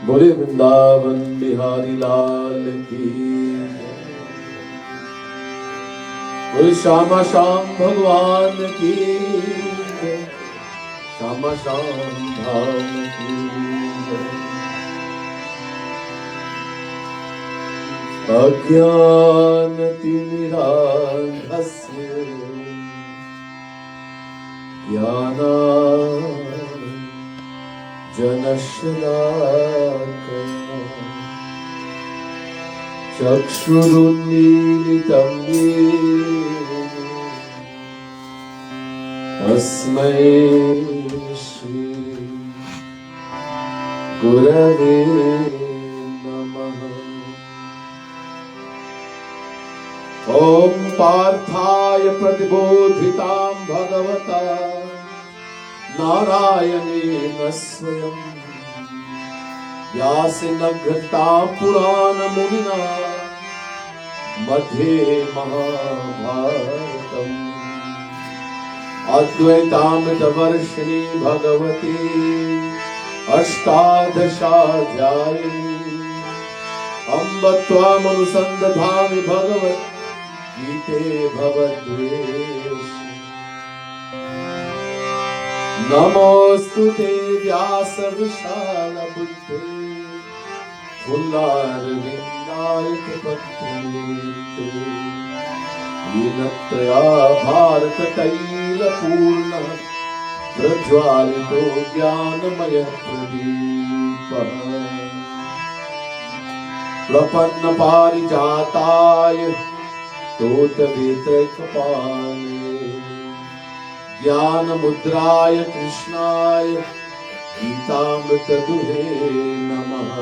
बोले वृंदावन बिहारी लाल की, बोले श्यामा श्याम भगवान की, श्यामा श्याम धाम की। अज्ञानतिमिरान्धस्य ज्ञानाञ्जनशलाकया चक्षुरुन्मीलितं येन तस्मै श्री गुरवे नमः। ॐ पार्थाय प्रतिबोधितां भगवता नारायणेन स्वयं व्यासेन घृतां पुराणमुनिना मध्ये महाभारतम् अद्वैतामृतवर्षिणी भगवती अष्टादशाध्यायिनी अम्ब त्वामनुसन्दधामि भगवद्गीते भवद्वेष। नमोऽस्तु ते व्यास विशाल बुद्धे फुल्लारविन्दायतपत्रे दीनत्रया भारत तैलपूर्ण प्रज्वालितो ज्ञानमय प्रदीपः। प्रपन्न पारिजाताय स्तोत्रवेत्रैकपाणये ज्ञान मुद्राय कृष्णाय गीतामृतदुहे नमः।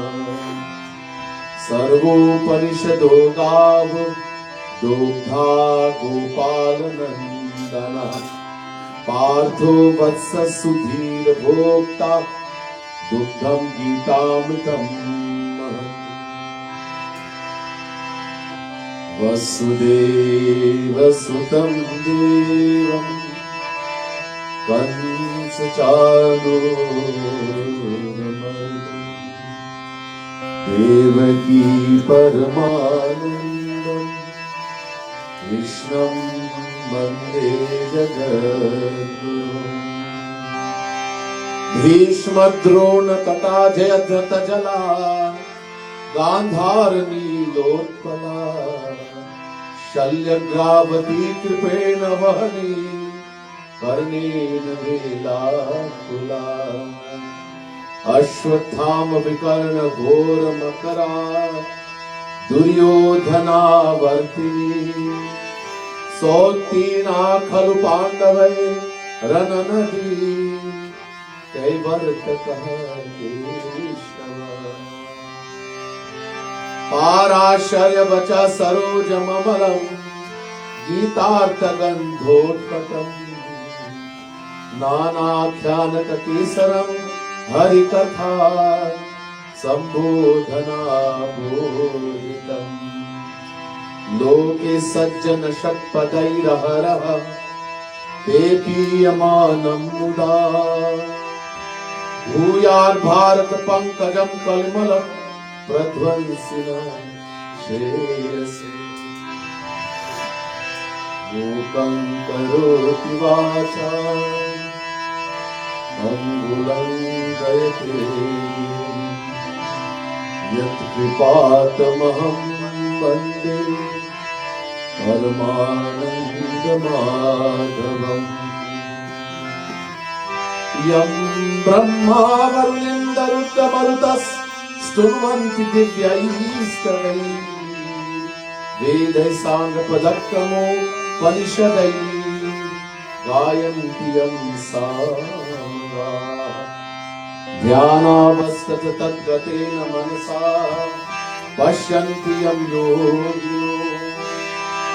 सर्वोपनिषदो गाव दोग्धा गोपालनन्दना पार्थो वत्स सुधीर भोक्ता दुग्धं गीतामृतम्। वसुदेवसुतं देवं कंसचाणूरमर्दनं देवकी परमानन्दं कृष्णं वन्दे जगद्गुरुम्। भीष्मद्रोण तथा जयद्रथजला गान्धारनीलोत्पला शल्यग्रावती कृपेण वहनी कर्णेन वेलाकुला अश्वत्थाम विकर्ण घोर मकरा दुर्योधनावर्तिनी सौतीर्णा खलु पांडवै रणनदी कैवर्तकः केशव। पाराशर्य वचा सरोजममलं गीतार्थगन्धोत्कटम् नानाख्यानककेसरं हरिकथा सम्बोधनाबोधितम्। लोके सज्जन षट्पदैरहरः पेपीयमानं मुदा भूयाद्भारत पंकजं कलिमलं प्रध्वंसिना श्रेयसे। मूकं करोति वाचां अंगुलं दयते यत्कृपातमहं वन्दे परमानन्दमाधवम्। यं ब्रह्मा वरुणेन्दरुद्रमरुतस् स्तुवन्ति दिव्यैस्तवैः वेदैः साङ्गपदक्रमोपनिषदैः गायन्ति यं साङ्गाः। ध्यानावस्थित तद्गतेन मनसा पश्यन्ति यं योगिनो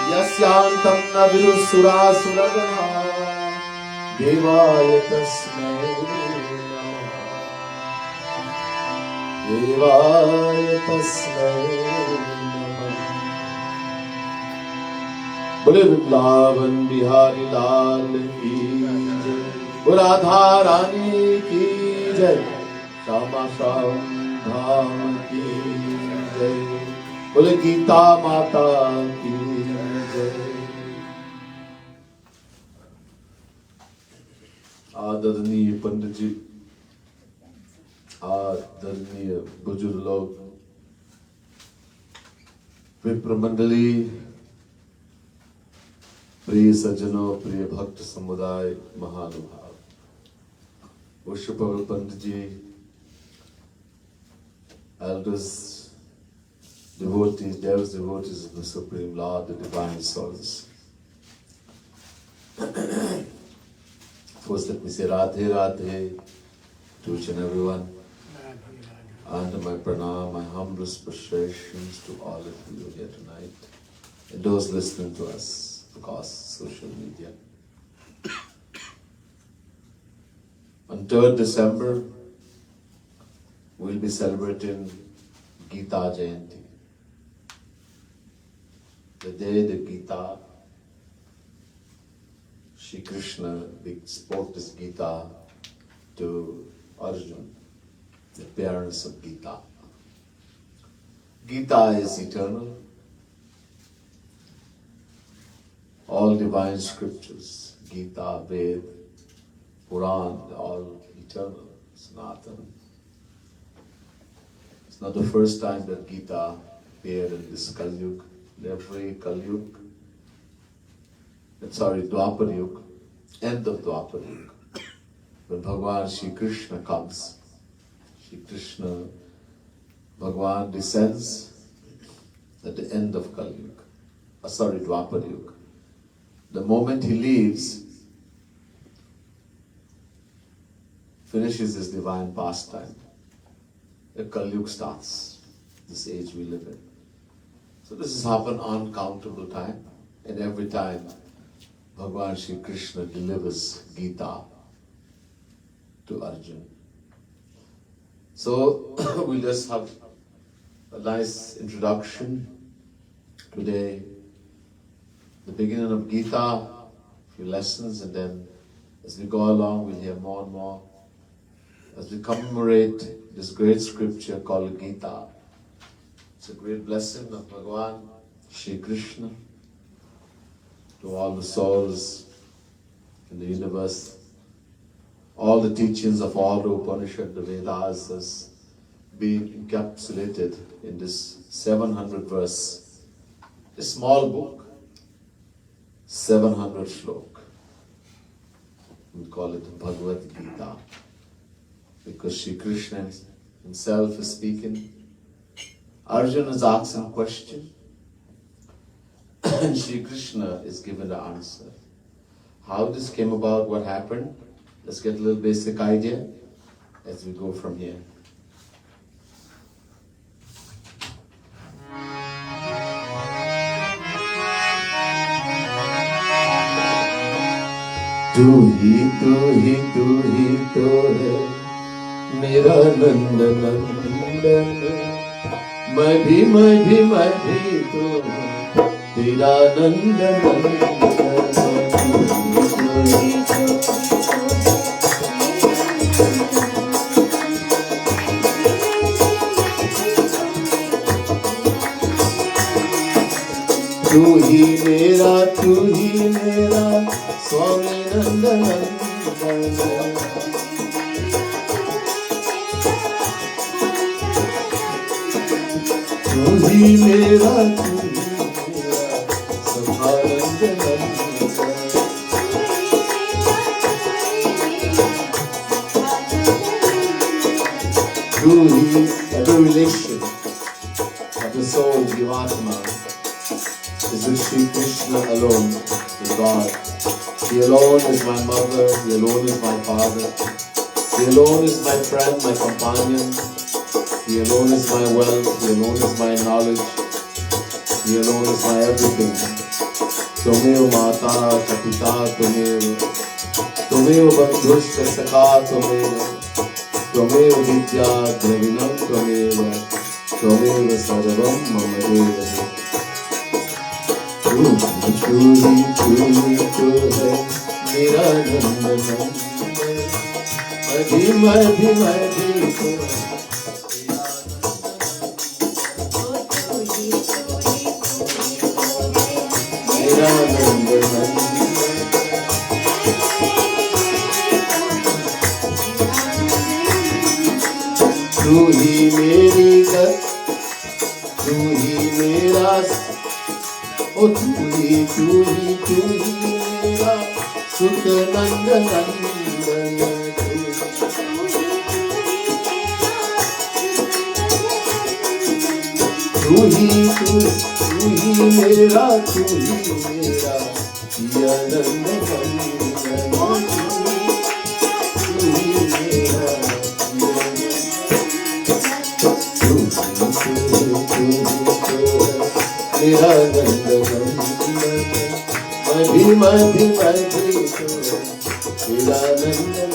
यस्यान्तं न विदुः देवाय तस्मै देवाय तस्मै नमः। बोले वृंदावन बिहारी लाल की जय, राधा रानी की जय, श्यामा श्याम धाम की जय। बोले गीता माता की जय। आदरणीय पंडित जी, आदरणीय बुजुर्ग लोग, विप्र मंडली, प्रिय सज्जनों, प्रिय भक्त समुदाय, महानुभाव, विश्वपवल पंडित जी, elders, devotees, devotees of the Supreme Lord, the Divine Souls. First, let me say Radhe Radhe to each and everyone. And my pranam, my humblest prostrations to all of you here tonight, and those listening to us across social media. On 3rd December, we'll be celebrating Gita Jayanti, the day the Gita, Shri Krishna spoke this Gita to Arjuna, the parents of Gita. Gita is eternal. All divine scriptures, Gita, Ved, Puran, all eternal, Sanatan. It's not the first time that Gita appeared in this Kali Yuga. Every Kali Yuga, Dwapar Yuga, end of Dwapar Yuga, when Bhagavan Shri Krishna comes, Shri Krishna, Bhagavan descends at the end of Kali Yuga, Dwapar Yuga. The moment he leaves, finishes his divine pastime, the Kali Yuga starts, this age we live in. So this has happened uncountable time, and every time Bhagavan Shri Krishna delivers Gita to Arjuna. So we'll just have a nice introduction today, the beginning of Gita, a few lessons, and then as we go along we'll hear more and more as we commemorate this great scripture called Gita. It's a great blessing of Bhagavan Shri Krishna to all the souls in the universe. All the teachings of all the Upanishad, the Vedas, has been encapsulated in this 700 verse, a small book, 700 shlok. We call it Bhagavad Gita, because Shri Krishna himself is speaking. Arjuna is asking a question, and Shri Krishna is given the answer. How this came about, what happened, let's get a little basic idea as we go from here. तू ही तो है मेरा नंद नंदन, मैं भी तो तेरा नंद नंदन। तू ही मेरा स्वामी नंद नंदन। तू ही मेरा सभानंद नंदन। तू ही, every relation of the soul, Jivatma, is with Shri Krishna alone, the God. He alone is my mother, He alone is my father, He alone is my friend, my companion, He alone is my wealth, He alone is my knowledge, He alone is my everything. Tumeo mata kapita tumeo bandhushta sakha tumeo vidya dravinam tumeo sarvam mama deva. तू है मेरा नंदन, मैं भी तो मेरा नंद नंदन। तू ही मेरी गत, तू ही मेरा, ओ तू ही मेरा सुख नंद नंदन। तू ही मेरा पिया नंद नंदन। तू ही मेरा मेरा नंद नंदन। मैं भी मेरा नंद नंदन।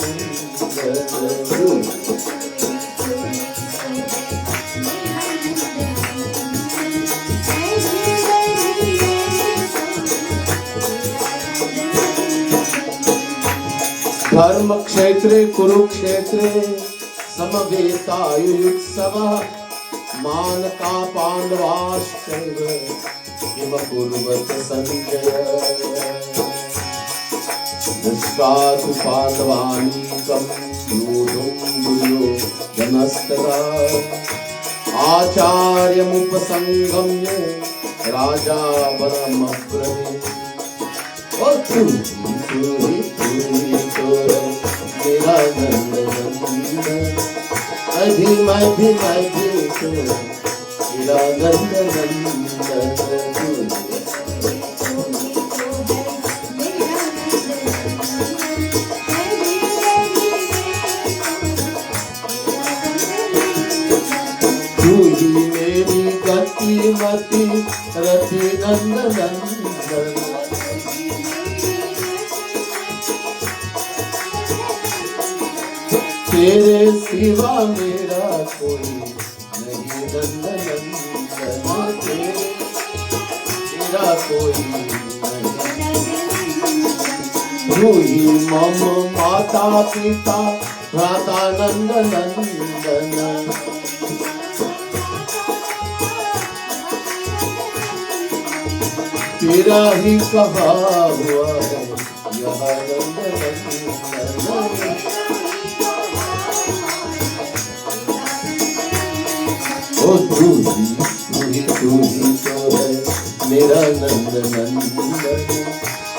धर्म क्षेत्रे कुरुक्षेत्रे समवेतायुत्सवः मानका पांडवाश्चैव किम कुर्वत संजय। दृष्ट्वा पांडवानीकं यूढुं दुर्योधनस्तदा आचार्यमुपसंगम्य राजा वरमब्रवीत्। तू ही मेरा नंद नंदन। मैं भी मेरा नंद नंदन। तू ही मेरी गति मति रति नंद नंदन। तेरे सिवा मेरा कोई नहीं नंद नंदन। तेरा कोई नहीं। तू ही मम माता पिता भ्राता नंद नंदन। तेरा ही कहा हुआ है यह नंद नंदन। ओ तू ही तो है मेरा नंद नंदन।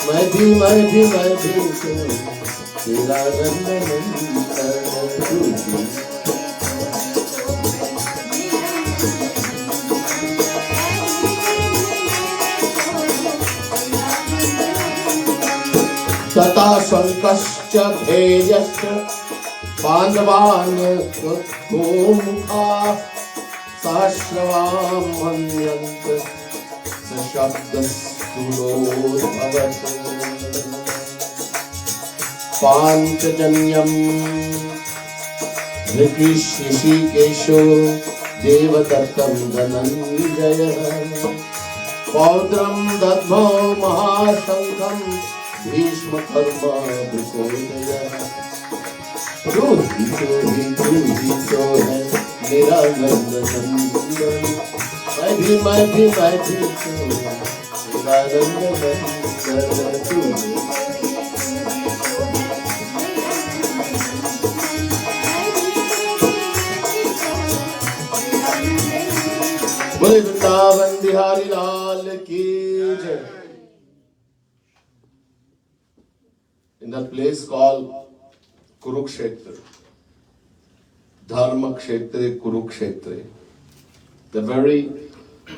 मैं भी तो तेरा नंद नंदन। तू ही तथा शंकश्च भेयश्च पांडवान् गोमुखाः सहस्रवां मन्यन्त सशब्दस्तुलोद्भवत्। पाञ्चजन्यं ऋषिकेशो देवदत्तं धनञ्जयः पौत्रं दद्मो महाशङ्खं भीष्मकर्मा वृकोदयः। तू ही तो है मेरा नंद नंदन। मैं भी तो तेरा नंद नंदन। तू बोले वृंदावन बिहारी लाल की जय। In that place called Kurukshetra, Dharma Kshetre, Kurukshetre, the very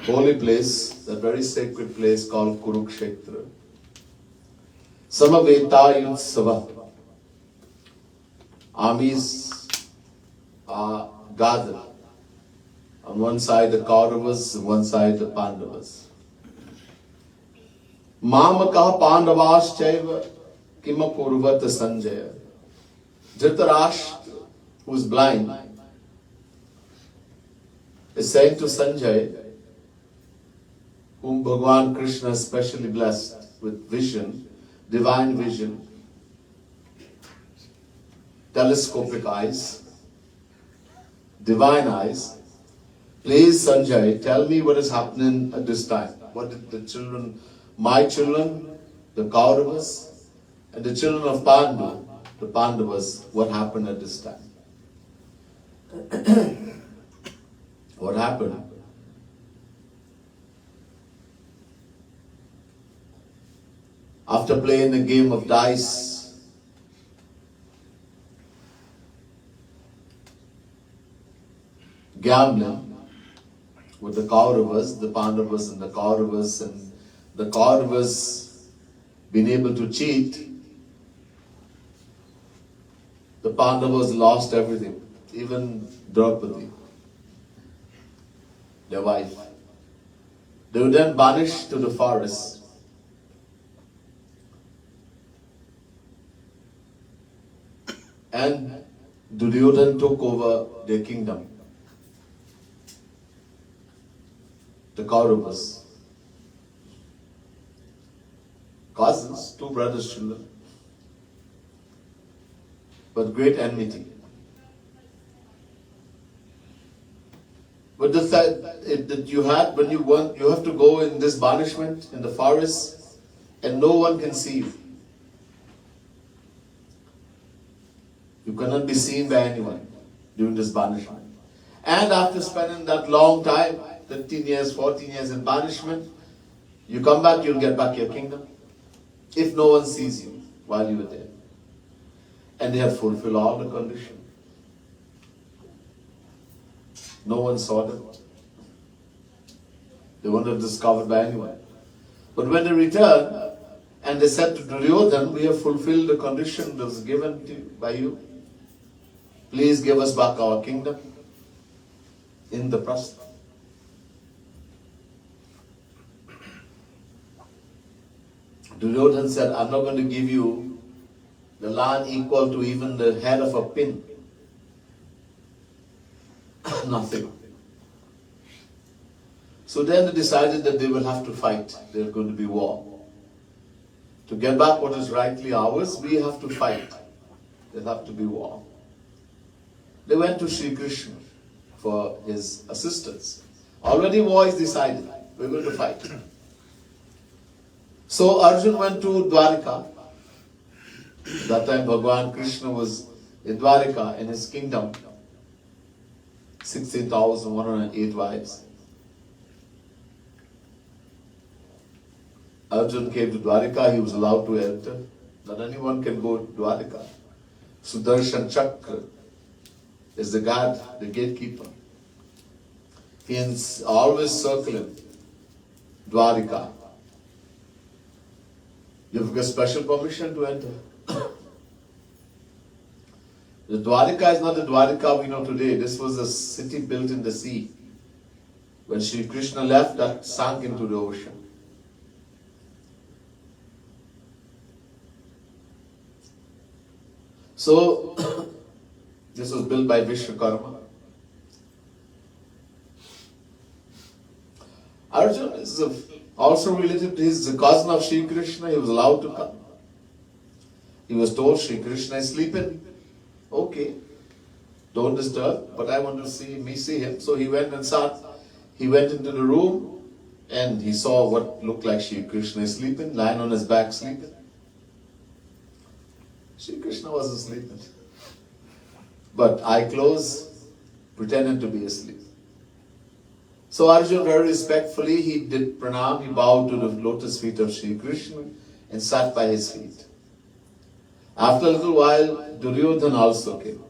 holy place, the very sacred place called Kurukshetra. Samavetayutsava. Armies are gathered. On one side the Kauravas, on one side the Pandavas. Mamaka Pandavaschaiva Kima Kurvata Sanjaya. Dhritarashtra, who is blind, is saying to Sanjay, whom Bhagavan Krishna specially blessed with vision, divine vision, telescopic eyes, divine eyes. Please, Sanjay, tell me what is happening at this time. What did the children My children, the Kauravas, and the children of Pandu, the Pandavas, what happened at this time? What happened? After playing a game of dice, gambling with the Kauravas, the Pandavas and the Kauravas being able to cheat, the Pandavas lost everything, even Draupadi, their wife. They were then banished to the forest. And Duryodhana took over their kingdom. The Kauravas. Cousins, two brothers, children. But great enmity. But the fact that you had, when you have to go in this banishment in the forest, and no one can see you. You cannot be seen by anyone during this banishment. And after spending that long time, 13 years, 14 years in banishment, you come back, you'll get back your kingdom. If no one sees you while you were there. And they have fulfilled all the conditions. No one saw them. They weren't discovered by anyone. But when they returned, and they said to Duryodhana, we have fulfilled the condition that was given to you, by you. Please give us back our kingdom in the Prastha. Duryodhana said, I'm not going to give you the land equal to even the head of a pin. Nothing. So then they decided that they will have to fight. There's going to be war. To get back what is rightly ours, we have to fight. There'll have to be war. They went to Sri Krishna for his assistance. Already war is decided. We're going to fight. So Arjun went to Dwarika. That time Bhagavan Krishna was in Dwarika, in his kingdom. 16,108 wives. Arjun came to Dwarika, he was allowed to enter. Not anyone can go to Dwarika. Sudarshan Chakra is the guard, the gatekeeper. He is always circling Dwarika. You've got special permission to enter. The Dwarika is not the Dwarika we know today. This was a city built in the sea. When Sri Krishna left, that sank into the ocean. So, this was built by Vishwakarma. Arjun is also related to his cousin of Sri Krishna. He was allowed to come. He was told Sri Krishna is sleeping. Okay, don't disturb, but I want to see him. So he went and sat. He went into the room and he saw what looked like Sri Krishna is sleeping, lying on his back sleeping. Sri Krishna wasn't sleeping, but eye closed, pretended to be asleep. So Arjun very respectfully, he did pranam, he bowed to the lotus feet of Sri Krishna and sat by his feet. After a little while, Duryodhana also came.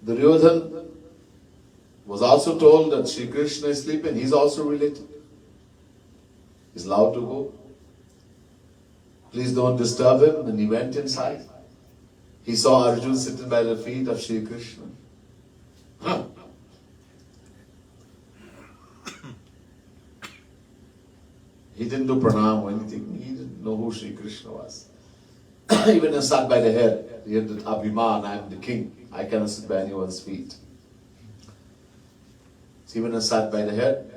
Duryodhana was also told that Sri Krishna is sleeping, he's also related. He's allowed to go. Please don't disturb him. And he went inside. He saw Arjun sitting by the feet of Sri Krishna. He didn't do pranam or anything. He didn't know who Sri Krishna was. He went and sat by the head. He had the Abhiman, I am the king. I cannot sit by anyone's feet. So he went and sat by the head.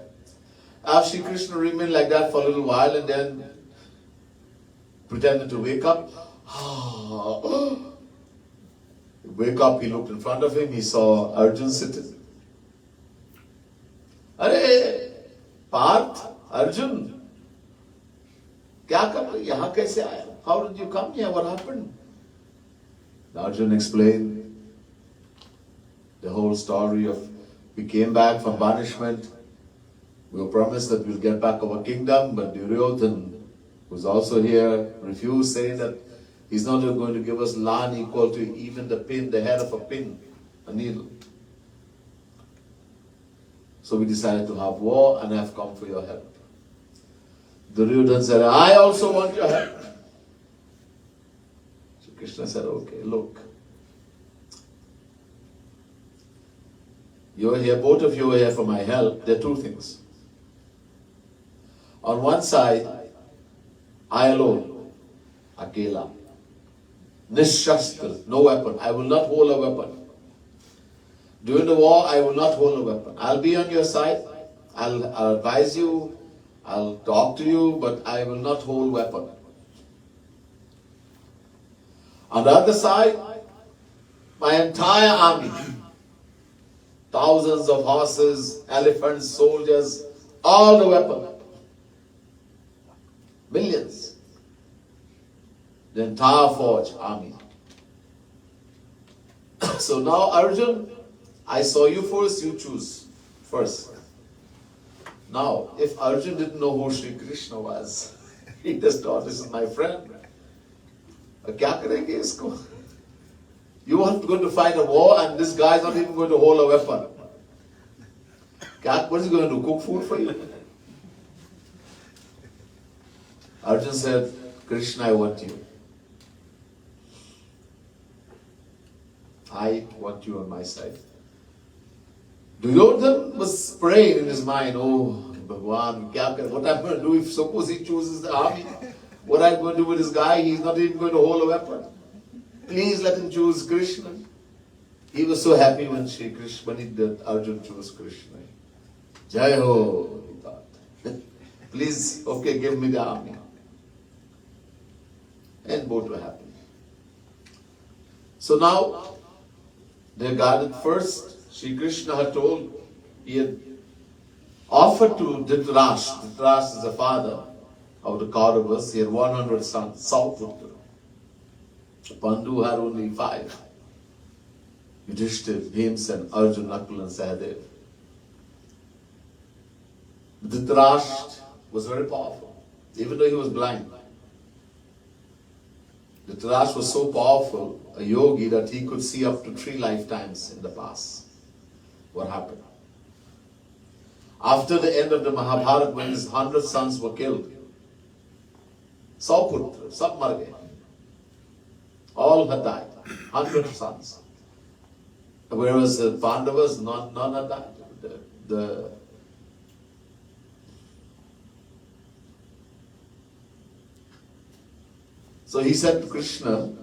Sri Krishna remained like that for a little while and then pretended to wake up. Wake up, he looked in front of him, he saw Arjun sitting. Arey, Parth, how did you come here? What happened? Arjuna explained the whole story of we came back from banishment. We were promised that we'll get back our kingdom, but Duryodhana, who's also here, refused, saying that he's not going to give us land equal to even the pin, the head of a pin, a needle. So we decided to have war, and I have come for your help. Duryodhana said, I also want your help. So Krishna said, okay, look. You're here, both of you are here for my help. There are two things. On one side, I alone, Akela, Nishastra, no weapon. I will not hold a weapon. During the war, I will not hold a weapon. I'll be on your side. I'll advise you. I'll talk to you, but I will not hold weapon. On the other side, my entire army, thousands of horses, elephants, soldiers, all the weapons, millions, the entire forge army. So now Arjun, I saw you first, you choose first. Now, if Arjun didn't know who Sri Krishna was, he just thought, this is my friend. Kya karenge isko? You want to go to fight a war and this guy is not even going to hold a weapon. What is he going to do? Cook food for you? Arjun said, Krishna, I want you. I want you on my side. Duryodhana was praying in his mind, oh, Bhagwan, what I'm going to do if suppose he chooses the army? What I'm going to do with this guy? He's not even going to hold a weapon. Please let him choose Krishna. He was so happy when Arjun chose Krishna. Jai ho, he thought. Please, okay, give me the army. And both were happy. So now, they guarded first. Sri Krishna had told, he had offered to Dhritarashtra. Dhritarashtra is the father of the Kauravas. He had 100 sons, Sauputra. Pandu had only 5. Yudhishthira, Bhimsen, Arjun, Nakul and Sahadev. Dhritarashtra was very powerful, even though he was blind. Dhritarashtra was so powerful, a yogi, that he could see up to 3 lifetimes in the past. What happened? After the end of the Mahabharata, when his 100 sons were killed, Sauputra, sab mar gaye. All had died. 100 sons. Whereas the Pandavas, none had died. So he said to Krishna,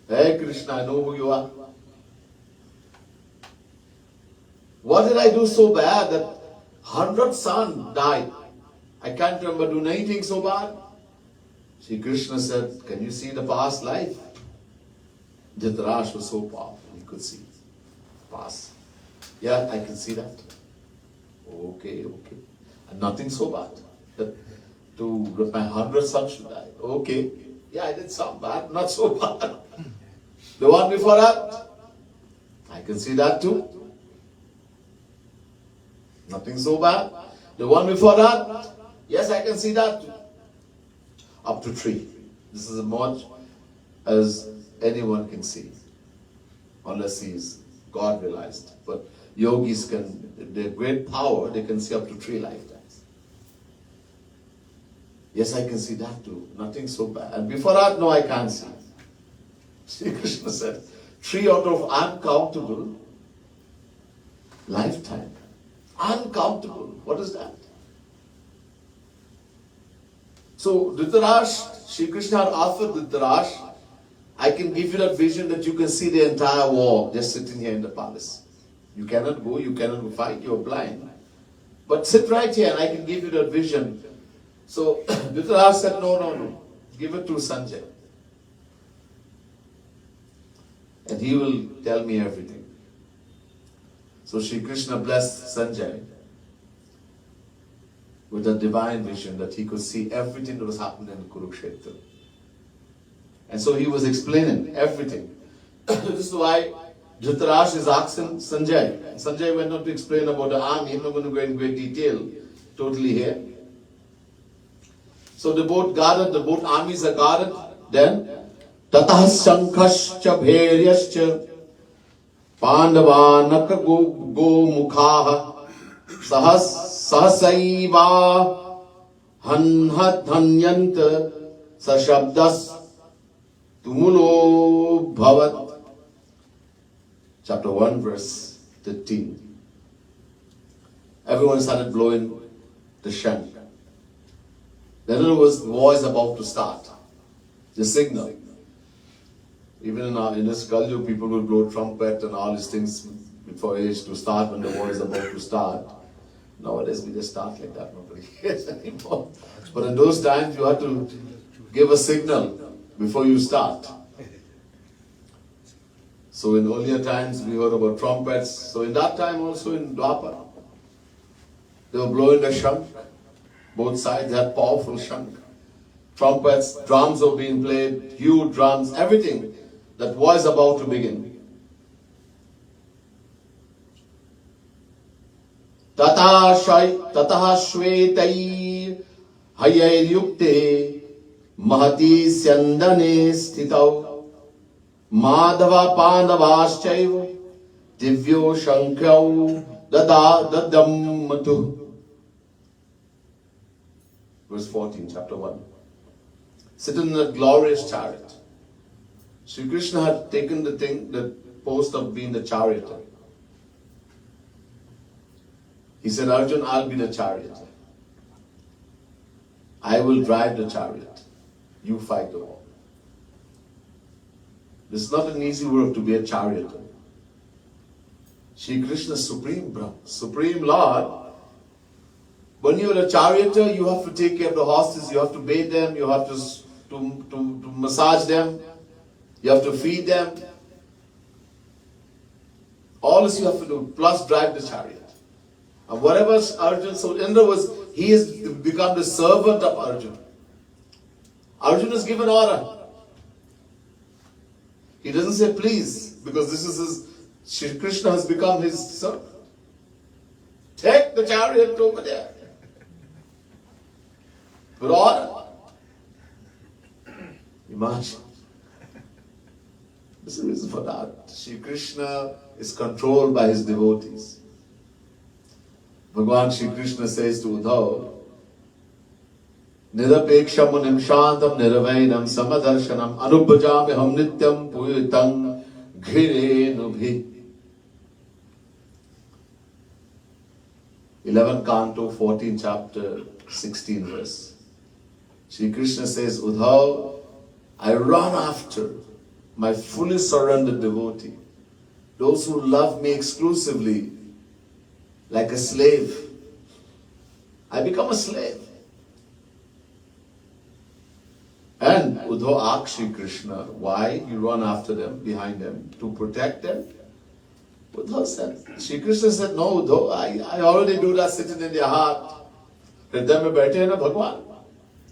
hey Krishna, I know who you are. What did I do so bad that 100 sons died? I can't remember doing anything so bad. Sri Krishna said, can you see the past life? Dhritarashtra was so powerful, he could see past. Yeah, I can see that. Okay. And nothing so bad. That my 100 sons should die. Okay. Yeah, I did some bad, not so bad. The one before that, I can see that too. Nothing so bad. The one before that, yes, I can see that too. Up to 3. This is as much as anyone can see, unless he is God realized. But yogis can, their great power, they can see up to 3 lifetimes. Yes, I can see that too. Nothing so bad. And before that, no, I can't see. Sri Krishna said, 3 out of uncountable lifetime. Uncountable. What is that? So Dhritarashtra, Sri Krishna had offered Dhritarashtra, I can give you that vision that you can see the entire war just sitting here in the palace. You cannot go, you cannot go fight, you're blind. But sit right here and I can give you that vision. So Dhritarashtra said, no. Give it to Sanjay. And he will tell me everything. So Sri Krishna blessed Sanjay with a divine vision that he could see everything that was happening in Kurukshetra. And so he was explaining everything. This is why Dhritarashtra is asking Sanjay. Sanjay went on to explain about the army. I'm not going to go in great detail totally here. So the both armies are guarded. Then Tatah Sankhascha Bheryascha Pandavanaka go mukhaha Sahasaiva Hanhat Hanyanta Sashabdas Tumulo Bhavat. Chapter 1, verse 13. Everyone started blowing the shank. Then it was the war is about to start. The signal. Even in this Kali, people will blow trumpet and all these things before age to start when the war is about to start. Nowadays we just start like that, nobody cares anymore. But in those times you had to give a signal before you start. So in earlier times we heard about trumpets. So in that time also in Dwapara, they were blowing the shank. Both sides had powerful shank. Trumpets, drums were being played, huge drums, everything. That war is about to begin. Tataha shvetai hayaryukte mahati syandane stitau madhava pandavaschaiva divyo shankyau dadam. Verse 14, chapter 1. Sitting in a glorious chariot. Sri Krishna had taken the post of being the charioteer. He said, Arjun, I'll be the charioteer. I will drive the chariot. You fight the war. This is not an easy work to be a charioteer. Sri Krishna is Supreme Lord. When you're a charioteer, you have to take care of the horses, you have to bathe them, you have to massage them, you have to feed them. All this you have to do, plus drive the chariot. And whatever Arjun, so Indra he has become the servant of Arjun. Arjun is given order. He doesn't say please, because this is Shri Krishna has become his servant. Take the chariot over there. With order. Imagine. This is the reason for that. Shri Krishna is controlled by his devotees. Bhagavan Shri Krishna says to Uddhava, Nirapeksham munim shantam niravainam samadarshanam anubhajamiham nityam puyitam ghirenu 11 Canto, 14 chapter, 16 verse. Shri Krishna says, Uddhava, I run after my fully surrendered devotee, those who love me exclusively, like a slave. I become a slave. And Uddhava asked Shri Krishna, why you run after them, behind them, to protect them? Uddhava said, Shri Krishna said, no Uddhava, I already do that sitting in their heart. Hriday mein baithe hai na Bhagwan.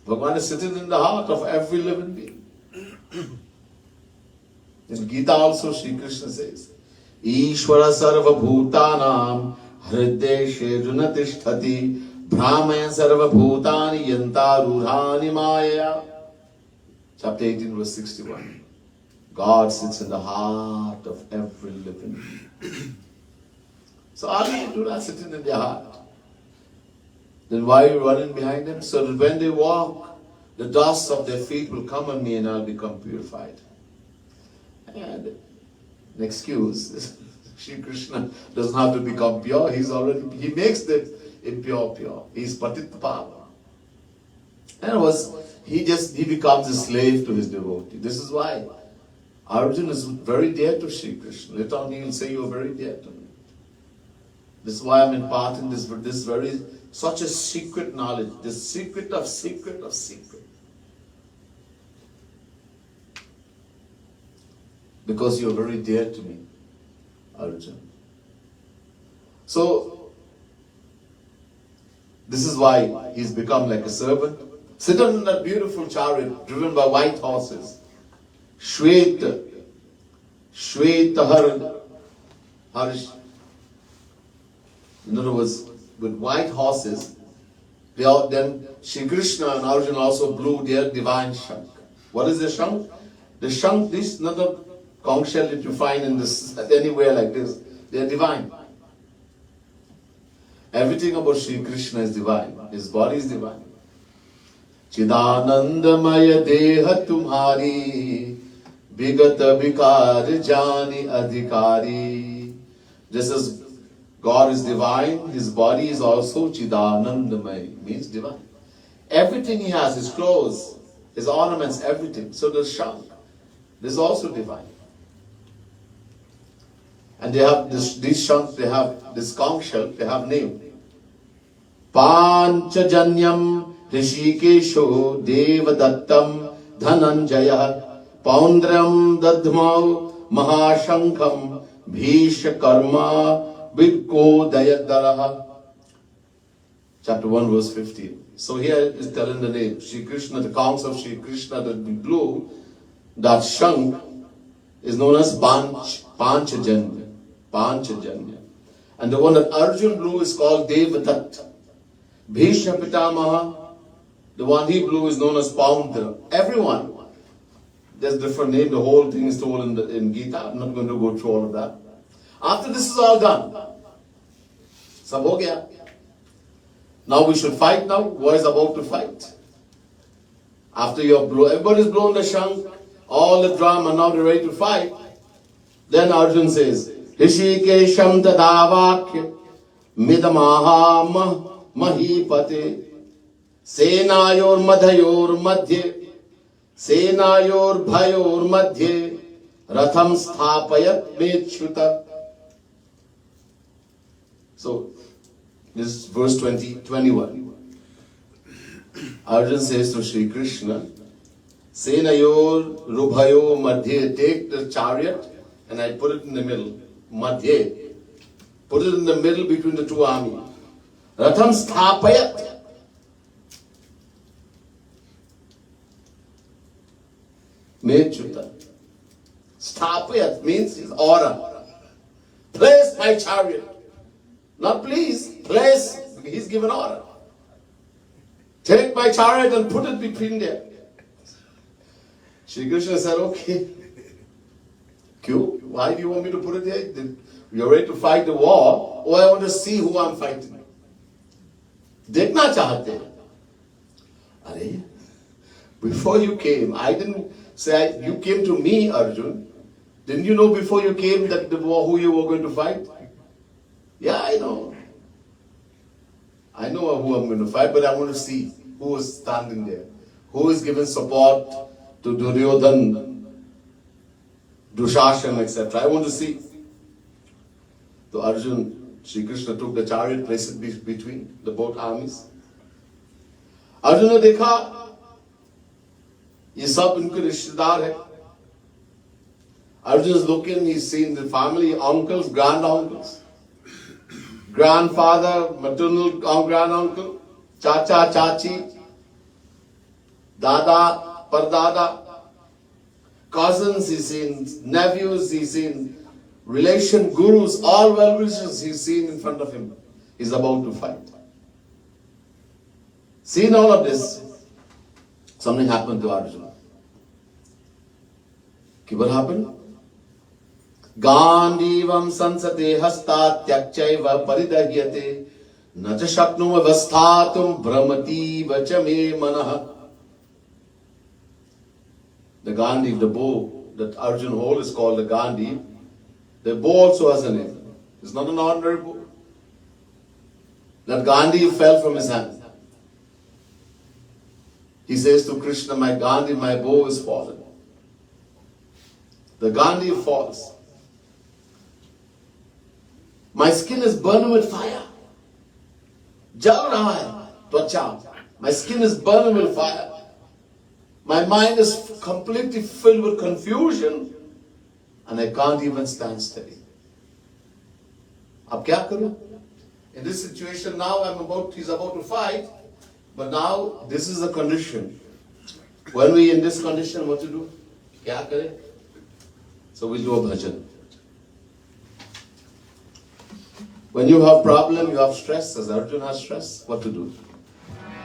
Bhagwan is sitting in the heart of every living being. In Gita also Shri Krishna says, Ishvara sarva bhutanam hrideshe junatisthati brahmaya sarva bhutani yantarurhani maya. Chapter 18 verse 61. God sits in the heart of every living being. So how do you do that sitting in their heart? Then why are you running behind them? So that when they walk, the dust of their feet will come on me and I'll become purified. And an excuse, Shri Krishna doesn't have to become pure. He makes the impure pure. He's Patita Pava. And he becomes a slave to his devotee. This is why Arjuna is very dear to Shri Krishna. Later on he will say, you are very dear to me. This is why I'm imparting this such a secret knowledge, the secret of secret of secret. Because you're very dear to me, Arjuna. So, this is why he's become like a servant. Sit on that beautiful chariot driven by white horses. Shweta, Harsh. In other words, with white horses, then Shri Krishna and Arjuna also blew their divine shank. What is the shank? The shank, this is not a conch shell that you find in this anywhere like this. They are divine. Everything about Shri Krishna is divine. His body is divine. Chidanandamaya deha tumhari vigata vikar jani adhikari. Just as God is divine, His body is also Chidanandamaya, means divine. Everything He has, His clothes, His ornaments, everything. So the shank, this is also divine. And they have these shanks, they have this conch shell, they have name. Panchajanyam Rishikesho Devadattam Dhananjaya Paundram Dadmau Mahashankam Bhisha Karma Vidko Dayadaraha. Chapter 1 verse 15. So here is telling the name. Shri Krishna, the conch of Shri Krishna that we blew, that shank is known as Panchajanya. Panchajanya. And the one that Arjuna blew is called Devadatta. Bhishma Pitamaha, the one he blew is known as Paundra. Everyone. There's different name. The whole thing is told in Gita. I'm not going to go through all of that. After this is all done, sab ho gaya. Now we should fight now. Who is about to fight? After you have blown, everybody's blown the shank, all the drum, and now they're ready to fight. Then Arjun says, Rishikesham tadavakya midamaha mahipate senayor madhayor madhye senayor bhayor madhye ratham sthapayat mechhuta. So, this is verse 21. Arjun says to Shri Krishna, Senayor Rubhayo Madhye, take the chariot and I put it in the middle. Madhye. Put it in the middle between the two armies. Ratham sthapayat. Mechhuta. Sthapayat means his order. Place my chariot. Not please, place. He's given order. Take my chariot and put it between there. Shri Krishna said, okay. Q, why do you want me to put it there? You're ready to fight the war, or I want to see who I'm fighting. Dekhna chahte. Are, before you came, I didn't say, you came to me, Arjun. Didn't you know before you came that the war, who you were going to fight? Yeah, I know. I know who I'm going to fight, but I want to see who is standing there. Who is giving support to Duryodhan, Dushashan, etc. I want to see. So Arjun, Shri Krishna took the chariot, placed it between the both armies. Arjun ne dekha, ye sab unke rishtedar hai. Arjun is looking, he's seen the family, uncles, grand uncles. Grandfather, maternal grand uncle, chacha, chachi, dada, pardada, cousins, he's seen nephews, he's seen relation, gurus, all well-wishers he's seen in front of him. He's about to fight. Seeing all of this, something happened to Arjuna. What happened? Gandivam sansate hasta tyakchaiva paridahyate nacha shaknuma vasthatum brahmati vachame manaha. The Gandhi, the bow that Arjuna holds is called the Gandhi. The bow also has a name. It's not an ordinary bow. That Gandhi fell from his hand. He says to Krishna, my Gandhi, my bow is fallen. The Gandhi falls. My skin is burning with fire. Jal raha hai, twacha. My skin is burning with fire. My mind is completely filled with confusion and I can't even stand steady. Ab kya karu? In this situation now he's about to fight, but now this is the condition. When we in this condition, what to do? क्या करें? So we'll do a bhajan. When you have problem, you have stress, as Arjun has stress, what to do?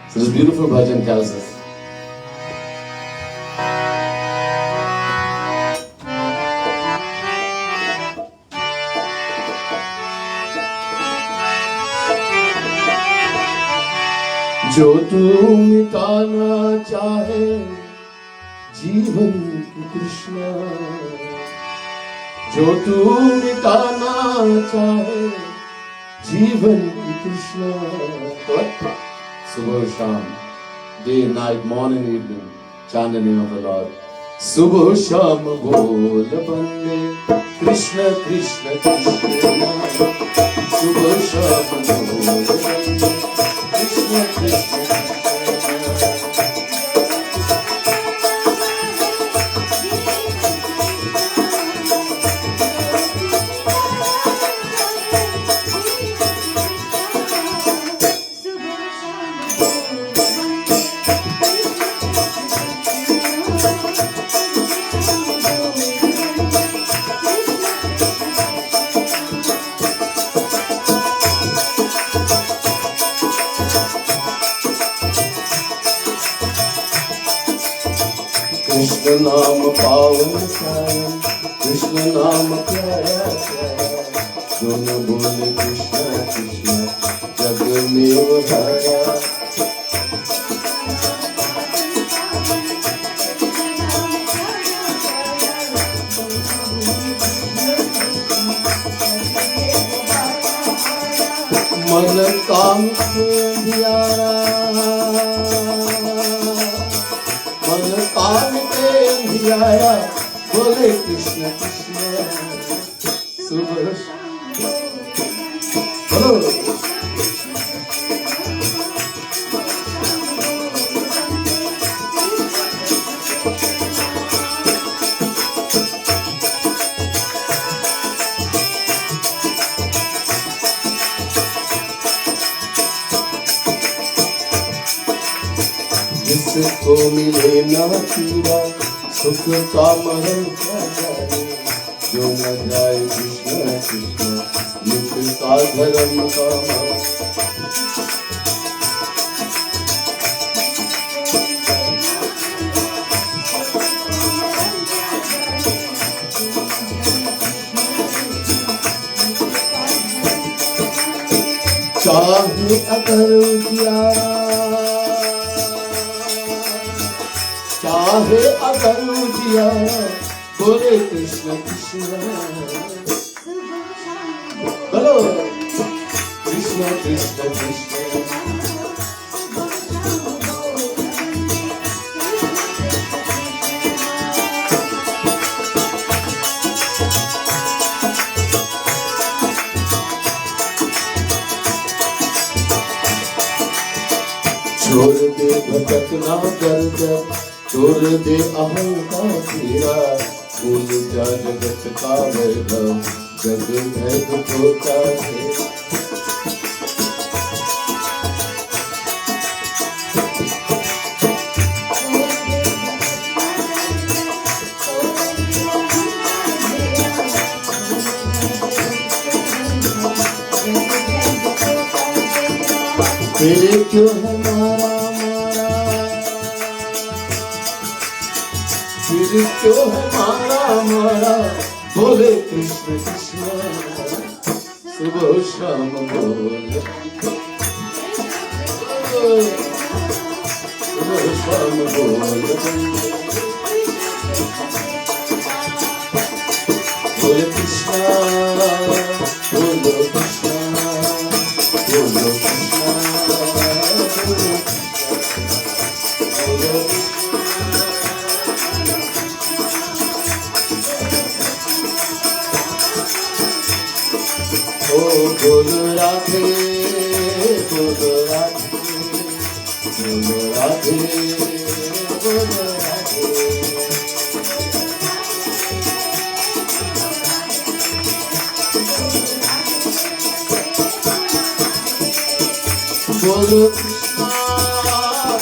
So this beautiful bhajan tells us. जो तू मिटाना चाहे जीवन की कृष्णा, जो तू मिटाना चाहे जीवन की कृष्णा, सुबह शाम, day night morning evening, chant the name of the Lord. सुबह शाम बोल बंदे कृष्ण कृष्ण कृष्ण, सुबह शाम बोल बंदे कृष्ण कृष्ण। कृष्ण नाम पावन सायन, कृष्ण नाम प्यारा प्यारा, दोनों बोले कृष्ण कृष्ण जग में वहाया। मन काम के दियारा, मन काम के दियारा, बोले कृष्ण कृष्ण सुबह बोलो। जिसको मिले ना पीरा सुख का महल क्या जाए, जो न जाए कृष्ण कृष्ण मुक्ता धर्म का मान। चाहे अगर उजियारा, चाहे अगर उजियारा, बोले कृष्ण कृष्ण बोलो कृष्ण कृष्ण कृष्ण। छोड़ दे भटकना कर कर, छोड़ दे अहंकार तेरा, भूल जा जगत का वैभव, जग है होता है। तेरे क्यों है मारा मारा, फिर क्यों है मारा मारा, बोले कृष्ण कृष्ण सुबह शाम बोले, सुबह शाम बोले, बोले कृष्ण बोलो कृष्ण बोलो कृष्ण बोलो। ओ बोलो राधे बोलो राधे बोलो राधे बोलो राधे, बोलो कृष्णा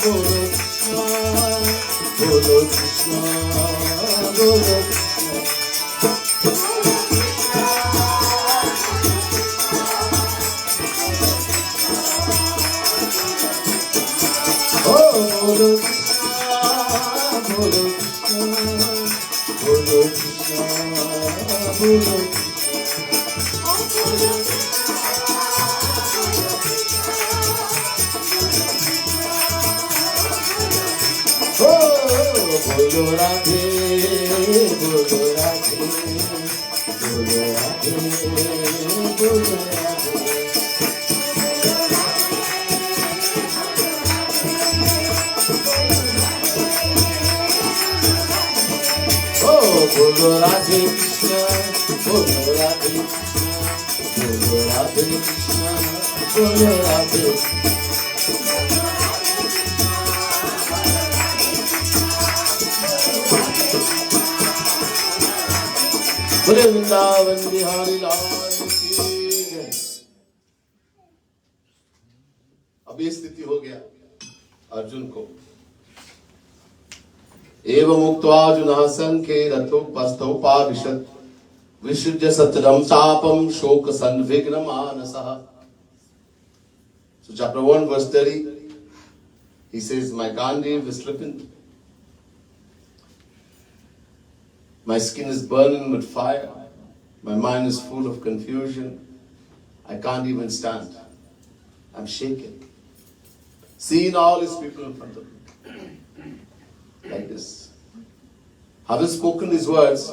बोलो कृष्णा बोलो कृष्णा वृंदावन बिहारी लाल की जय। अब ये स्थिति हो गया अर्जुन को। एवं उक्त्वा अर्जुनः संखे रथोपस्थोपाविशत् विसृज्य सत्यं तापं शोक संविघ्न मानसः। So chapter 1 verse 30, he says, my Gandhi is slipping. My skin is burning with fire. My mind is full of confusion. I can't even stand. I'm shaking. Seeing all these people in front of me. Like this. Having spoken these words,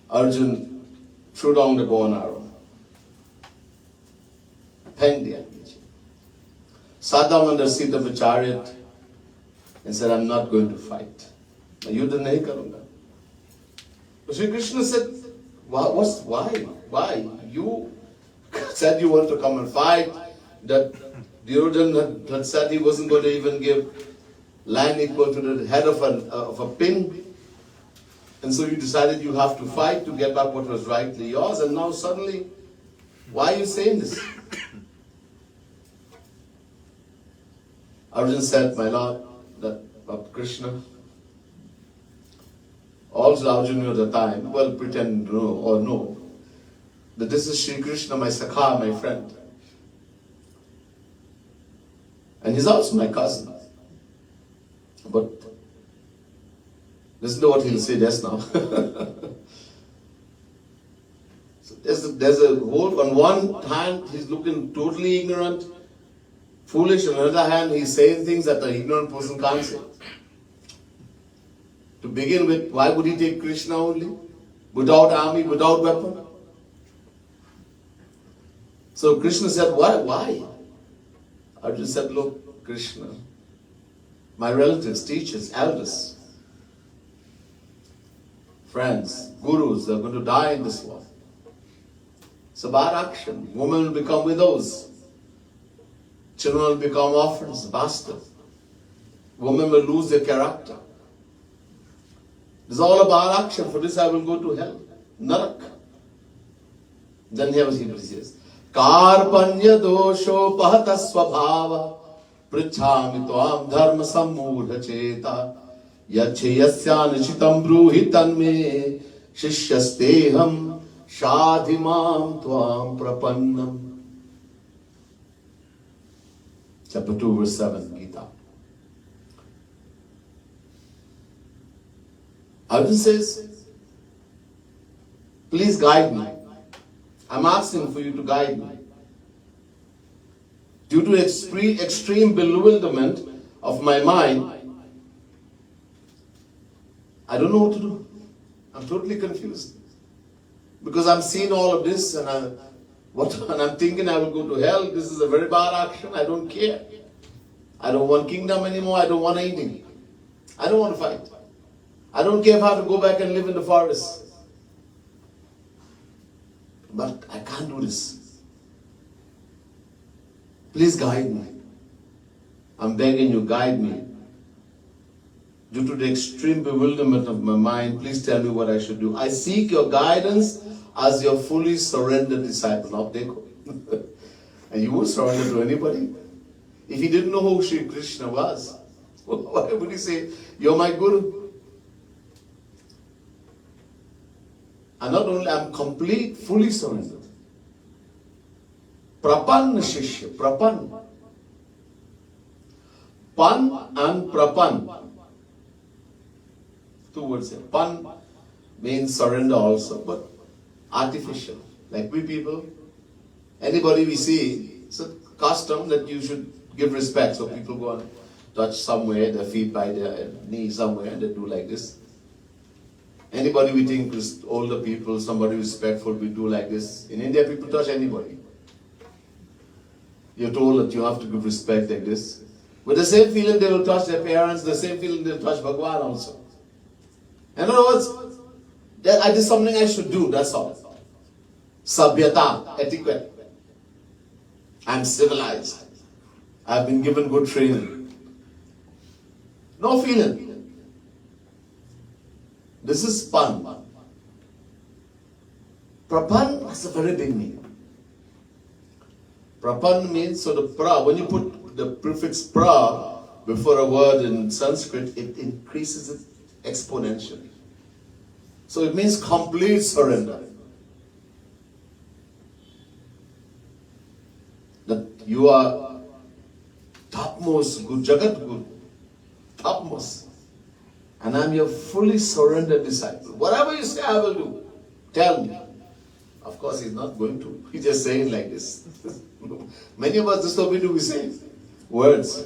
Arjun threw down the bow and arrow. Hanged the enemy. Sat down on the seat of the chariot and said, I'm not going to fight. युद्ध नहीं करूंगा. Sri Krishna said, why? You said you want to come and fight. That Duryodhana had said he wasn't going to even give land equal to the head of a pin. And so you decided you have to fight to get back what was rightly yours. And now suddenly, why are you saying this? Arjun said, my Lord, that of Krishna, also Arjuna at the time, well, pretend to know or know, that this is Sri Krishna, my Sakha, my friend. And he's also my cousin. But listen to what he'll say just now. So there's a whole, on one hand, he's looking totally ignorant, foolish. On the other hand, he's saying things that an ignorant person can't say. To begin with, why would he take Krishna only? Without army, without weapon? So Krishna said, why? Arjuna said, look, Krishna, my relatives, teachers, elders, friends, gurus, they're going to die in this war. It's a bad action. Women will become widows. Children will become orphans, bastards. Women will lose their character. It's all about action. For this I will go to hell. Narak. Then here he says, Karpanya dosho pahata svabhava prichhami tvam dharma sammudha cheta yache yasyanashitam bruhi tanme shishyasteham shadhimam tvam prapannam. Chapter 2 verse 7 Gita. Arjuna says, please guide me. I'm asking for you to guide me. Due to extreme bewilderment of my mind, I don't know what to do. I'm totally confused. Because I'm seeing all of this and I'm thinking I will go to hell. This is a very bad action. I don't care. I don't want kingdom anymore. I don't want anything. I don't want to fight. I don't care if I have to go back and live in the forest. But I can't do this. Please guide me. I'm begging you, guide me. Due to the extreme bewilderment of my mind, please tell me what I should do. I seek your guidance as your fully surrendered disciple. Now, dekho. And you won't surrender to anybody. If he didn't know who Sri Krishna was, why would he say, you're my guru? And not only I'm complete, fully surrendered. Prapan Shishya, Prapan. Pan and Prapan. Two words here. Pan means surrender also, but artificial. Like we people, anybody we see, it's a custom that you should give respect. So people go and touch somewhere, their feet by their knee somewhere, and they do like this. Anybody we think is older people, somebody respectful, we do like this. In India, people touch anybody. You're told that you have to give respect like this. With the same feeling they will touch their parents, the same feeling they'll touch Bhagwan also. In other words, that I did something I should do, that's all. Sabhyata, etiquette. I'm civilized. I've been given good training. No feeling. This is pan. Prapan has a very big meaning. Prapan means, so the pra, when you put the prefix pra before a word in Sanskrit, it increases it exponentially. So it means complete surrender. That you are topmost good, Jagat Guru, topmost. And I'm your fully surrendered disciple. Whatever you say, I will do. Tell me. Of course, he's not going to. He's just saying like this. Many of us just what we say. Words.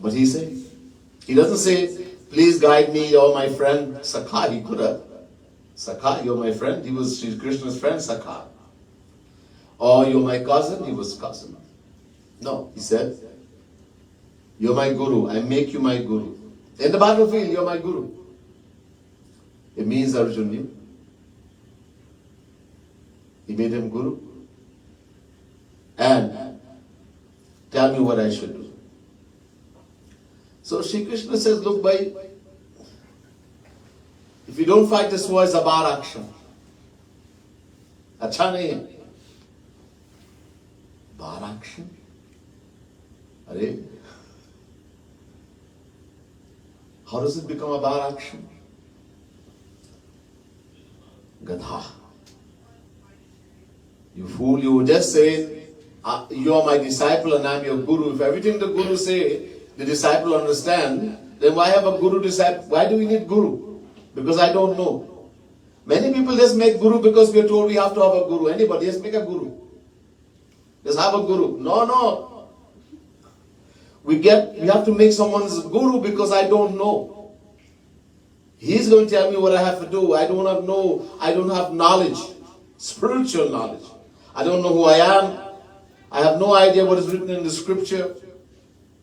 But he says. He doesn't say, please guide me, you're my friend. Sakha, he could have. Sakha, you're my friend. He was Sri Krishna's friend, Sakha. Or you're my cousin, he was cousin. No, he said, you're my guru, I make you my guru. In the battlefield, you're my guru. It means Arjun knew. He made him guru. And tell me what I should do. So Shri Krishna says, look, bhai, if you don't fight this war, it's a bad action. Acha nahi hai. Bad action? Are? How does it become a bad action? Gadha. You fool, you just say, you are my disciple and I am your guru. If everything the guru say, the disciple understand, then why have a guru disciple? Why do we need guru? Because I don't know. Many people just make guru because we are told we have to have a guru. Anybody, just make a guru. Just have a guru. No. We have to make someone's guru because I don't know. He's going to tell me what I have to do. I don't have knowledge, spiritual knowledge. I don't know who I am. I have no idea what is written in the scripture.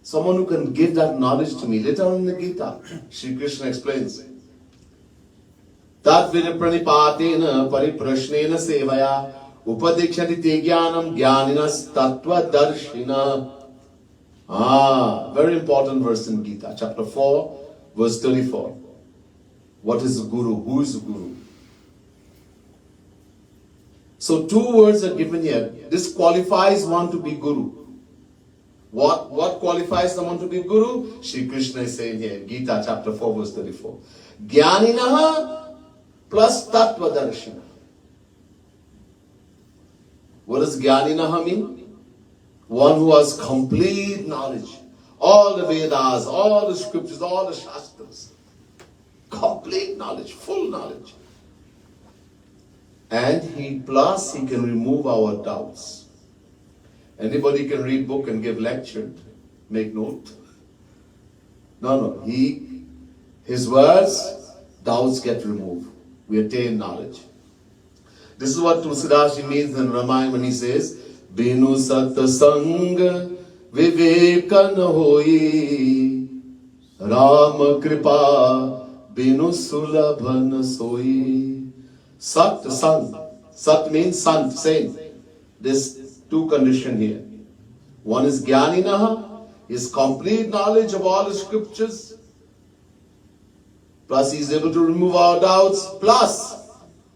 Someone who can give that knowledge to me. Later on in the Gita, Shri Krishna explains. Tat viripranipatena pariprashnena sevaya upadikshati te jnanam jnaninas tattva darshina. Very important verse in Gita, chapter 4, verse 34. What is the guru? Who is the guru? So two words are given here. This qualifies one to be guru. What qualifies someone to be guru? Shri Krishna is saying here, Gita chapter 4, verse 34. Jnaninaha plus tattva darshina. What does jnaninaha mean? One who has complete knowledge. All the Vedas, all the scriptures, all the Shastras. Complete knowledge, full knowledge. And he can remove our doubts. Anybody can read book and give lecture, make note. No. His words, doubts get removed. We attain knowledge. This is what Tulsidas means in Ramayana when he says, Binu sat sang vivekan hoi Ram kripa binu sulabhan soi. Sat sang. Sat means sant, saint. There's two conditions here. One is jnaninaha, his complete knowledge of all the scriptures. Plus he is able to remove our doubts. Plus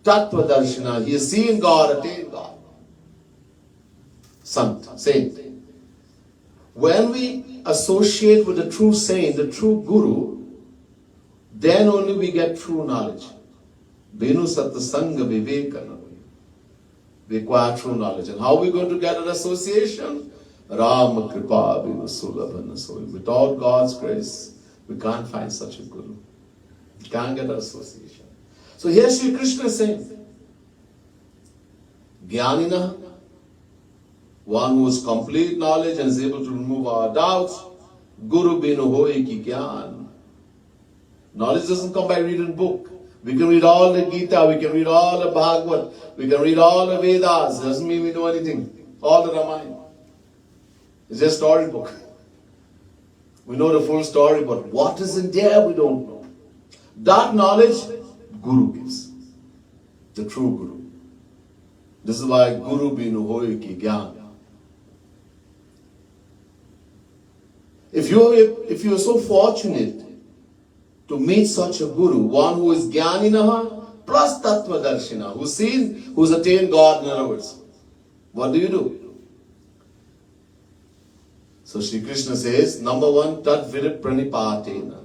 tattva darshana, he has seen God, attained God. Sant, saint. When we associate with the true saint, the true guru, then only we get true knowledge. Benu satsanga vivekana. We acquire true knowledge. And how are we going to get an association? Ram kripa binu sulabhana. So without God's grace, we can't find such a guru. We can't get an association. So here Sri Krishna is saying, Jnanina, one who has complete knowledge and is able to remove our doubts. Guru binu hoy ki jnana. Knowledge doesn't come by reading book. We can read all the Gita, we can read all the Bhagavad, we can read all the Vedas. Doesn't mean we know anything. All the Ramayana. It's just a storybook. We know the full story, but what is in there we don't know. That knowledge, Guru gives. The true Guru. This is why Guru binu hoy ki jnana. If you are so fortunate to meet such a Guru, one who is Jnaninaha plus Tattva Darshina, who's attained God in other words, what do? So Sri Krishna says, number one, Tat Virit Pranipatena.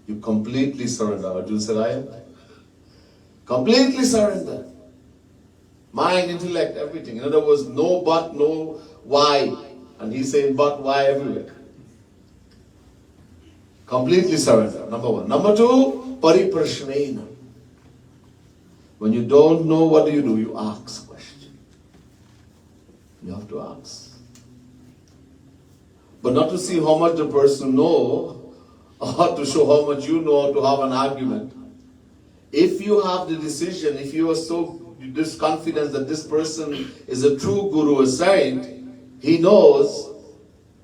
You completely surrender. Arjuna said, completely surrender. Mind, intellect, everything. In other words, no but, no why. And he's saying but, why everywhere. Completely surrender, number one. Number two, pariprashnena. When you don't know, what do? You ask question. You have to ask. But not to see how much the person knows, or to show how much you know, or to have an argument. If you have the decision, if you are so this confidence that this person is a true guru, a saint, he knows,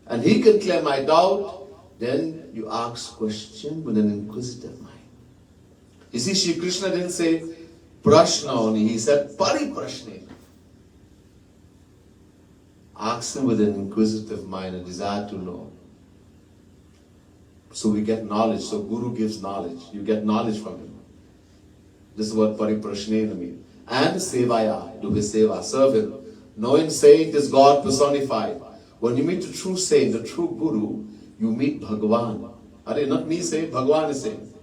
and he can clear my doubt, then you ask question with an inquisitive mind. You see, Shri Krishna didn't say prashna only, he said pariprashnena. Ask him with an inquisitive mind, a desire to know. So we get knowledge. So Guru gives knowledge. You get knowledge from him. This is what pariprashnena means. And sevaya, do his seva, serve him. Knowing saint is God personified. When you meet the true saint, the true Guru, you meet Bhagavan. Not me saying, Bhagavan is saying.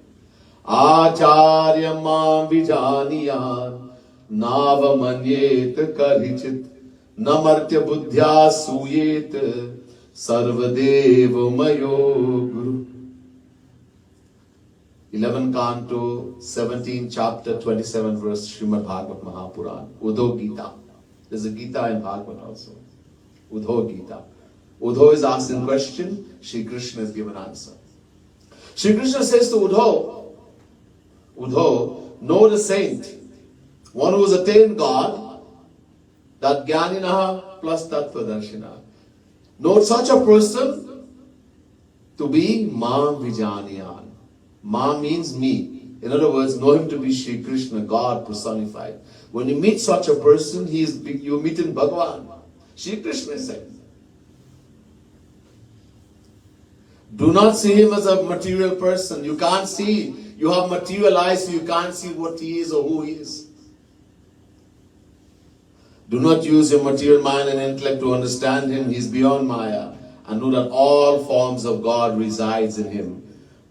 Acharya mam vijaniyan navamanyet karichit namartya buddhya suyet sarvadev mayo guru. 11 Canto, 17 chapter, 27 verse, Srimad Bhagavat Mahapuran. Udho Gita. There's a Gita in Bhagavat also. Udho Gita. Udho is asking question, Shri Krishna is given answer. Shri Krishna says to Udho, know the saint, one who has attained God, that Jnaninaha plus Tattva Darshina. Know such a person to be Mam Vijaniyan. Ma means me. In other words, know him to be Shri Krishna, God personified. When you meet such a person, you meet in Bhagavan. Shri Krishna is saying. Do not see him as a material person. You can't see. You have material eyes, so you can't see what he is or who he is. Do not use your material mind and intellect to understand him. He is beyond Maya. And know that all forms of God resides in him.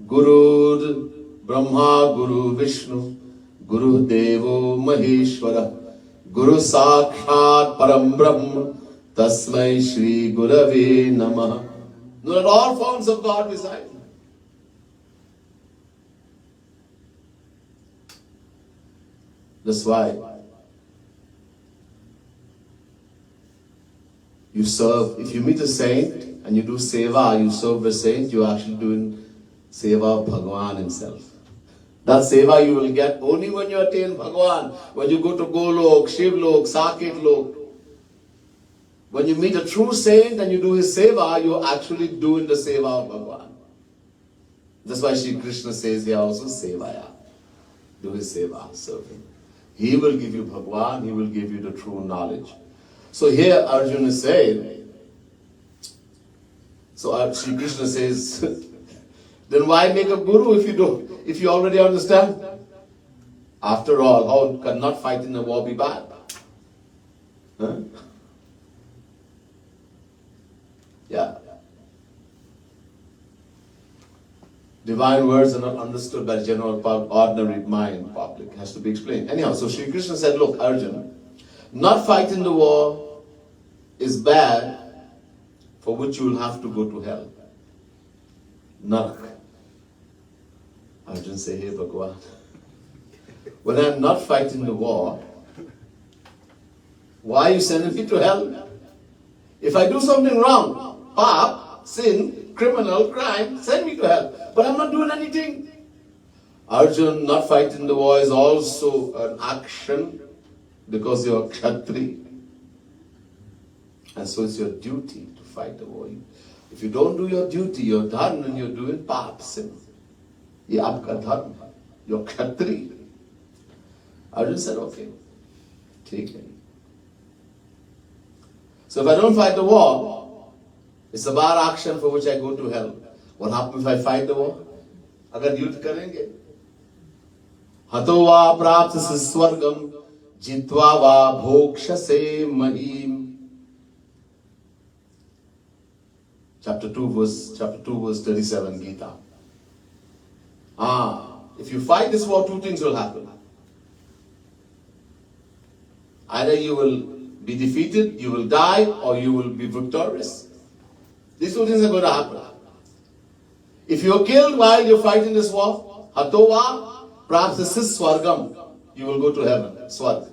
Guru Brahma, Guru Vishnu, Guru Devo Maheshwara, Guru Sakshat Param Brahma, Tasmai Shri Gurave Namaha. Know that all forms of God reside. That's why you serve. If you meet a saint and you do seva, you serve the saint, you're actually doing seva of Bhagavan himself. That seva you will get only when you attain Bhagavan. When you go to Golok, Shivlok, Saket Lok. When you meet a true saint and you do his seva, you're actually doing the seva of Bhagavan. That's why Shri Krishna says here also, sevaya. Do his seva, serve him. He will give you Bhagavan, he will give you the true knowledge. So here Arjuna is saying, so Shri Krishna says, then why make a guru if you already understand? After all, how can not fight in a war be bad? Huh? Yeah. divine words are not understood by the general ordinary mind public. It has to be explained. Anyhow, so Sri Krishna said, look, Arjun, not fighting the war is bad, for which you will have to go to hell. Narak. Arjun say, hey Bhagavan, when I'm not fighting the war, why are you sending me to hell? If I do something wrong, pap, sin, criminal, crime, send me to hell. But I'm not doing anything. Arjun, not fighting the war is also an action because you're a Kshatri. And so it's your duty to fight the war. If you don't do your duty, your dharma, and you're doing pap, sin. Ye aapka dharma. You're Kshatri. Arjun said, okay, take it. So if I don't fight the war, it's a bad action for which I go to hell. What happens if I fight the war? Agar युद्ध करेंगे, हतो वा प्राप्त स्वर्गम, जित्वा वा भोक्ष्यसे महीम. Chapter 2 verse 37 Gita. If you fight this war, two things will happen. Either you will be defeated, you will die, or you will be victorious. These two things are going to happen. If you're killed while you're fighting this war, hatova praptasis swargam, you will go to heaven, swarg.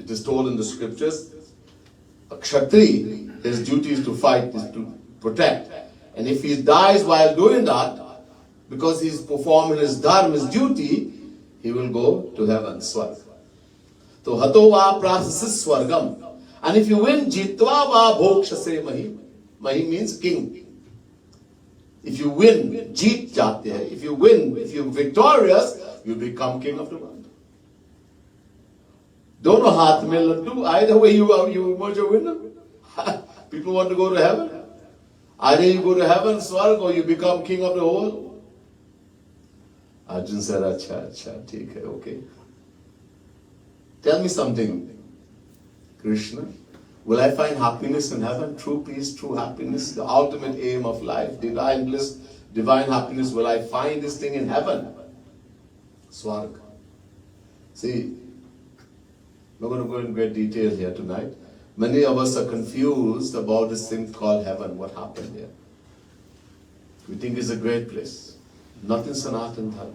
It is told in the scriptures, a kshatri, his duty is to fight, is to protect. And if he dies while doing that, because he's performing his dharma, his duty, he will go to heaven, swarg. So hatova praptasis swargam. And if you win, jitva va bhokshase mahim. Mahim means king. If you win, jeet jate hai. If you win, if you're victorious, you become king of the world. Dono haath mein laddu. Either way you emerge a winner. People want to go to heaven. Either you go to heaven, swarg, or you become king of the whole. Arjun said, acha, theek hai, okay. Tell me something, Krishna. Will I find happiness in heaven? True peace, true happiness, the ultimate aim of life, divine bliss, divine happiness. Will I find this thing in heaven? Swarg. See, I'm not going to go in great detail here tonight. Many of us are confused about this thing called heaven. What happened here? We think it's a great place. Nothing Sanatan Dharma.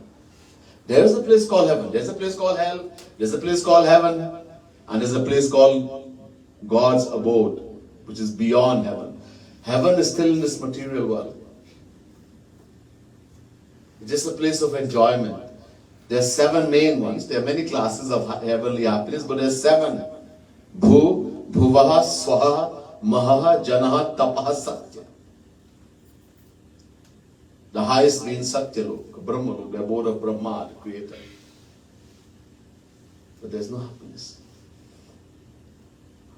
There's a place called heaven. There's a place called hell. There's a place called heaven. And there's a place called God's abode, which is beyond heaven. Heaven is still in this material world. It's just a place of enjoyment. There are 7 main ones. There are many classes of heavenly happiness, but there are 7. Bhu, Bhuvaha, Swaha, Mahaha, Janaha, Tapaha, Satya. The highest means Satya Lok, Brahma Lok, the abode of Brahma, the creator. But there's no happiness.